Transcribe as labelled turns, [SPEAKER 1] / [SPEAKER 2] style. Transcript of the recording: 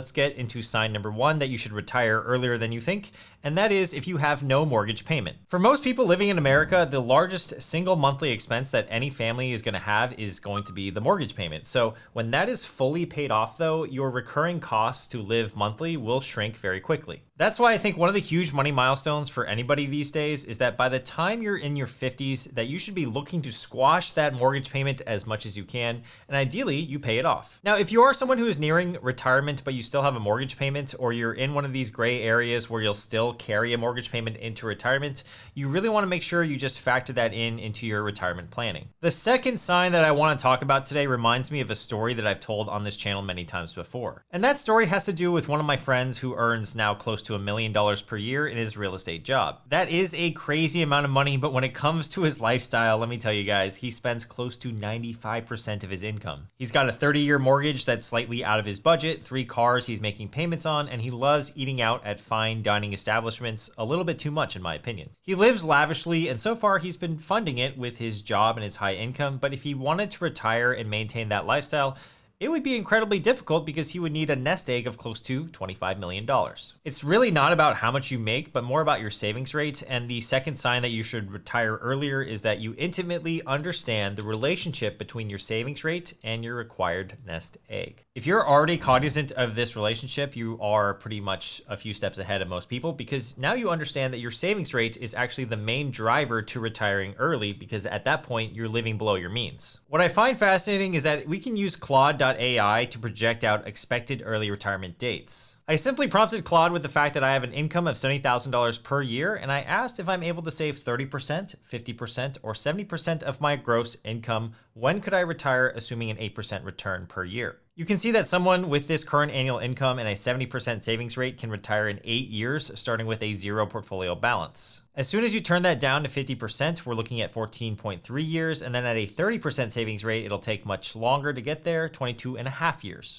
[SPEAKER 1] Let's get into sign number one that you should retire earlier than you think, and that is if you have no mortgage payment. For most people living in America, the largest single monthly expense that any family is going to have is going to be the mortgage payment. So when that is fully paid off though, your recurring costs to live monthly will shrink very quickly. That's why I think one of the huge money milestones for anybody these days is that by the time you're in your 50s, that you should be looking to squash that mortgage payment as much as you can, and ideally you pay it off. Now, if you are someone who is nearing retirement, but you still have a mortgage payment, or you're in one of these gray areas where you'll still carry a mortgage payment into retirement, you really want to make sure you just factor that into your retirement planning. The second sign that I want to talk about today reminds me of a story that I've told on this channel many times before. And that story has to do with one of my friends who earns now close to $1 million per year in his real estate job. That is a crazy amount of money, but when it comes to his lifestyle, let me tell you guys, he spends close to 95% of his income. He's got a 30-year mortgage that's slightly out of his budget, 3 cars he's making payments on, and he loves eating out at fine dining establishments a little bit too much in my opinion. He lives lavishly, and so far he's been funding it with his job and his high income, but if he wanted to retire and maintain that lifestyle, it would be incredibly difficult because he would need a nest egg of close to $25 million. It's really not about how much you make, but more about your savings rate. And the second sign that you should retire earlier is that you intimately understand the relationship between your savings rate and your required nest egg. If you're already cognizant of this relationship, you are pretty much a few steps ahead of most people, because now you understand that your savings rate is actually the main driver to retiring early, because at that point you're living below your means. What I find fascinating is that we can use Claude.ai to project out expected early retirement dates. I simply prompted Claude with the fact that I have an income of $70,000 per year, and I asked if I'm able to save 30%, 50%, or 70% of my gross income. When could I retire assuming an 8% return per year? You can see that someone with this current annual income and a 70% savings rate can retire in 8 years, starting with a 0 portfolio balance. As soon as you turn that down to 50%, we're looking at 14.3 years, and then at a 30% savings rate, it'll take much longer to get there, 22.5 years.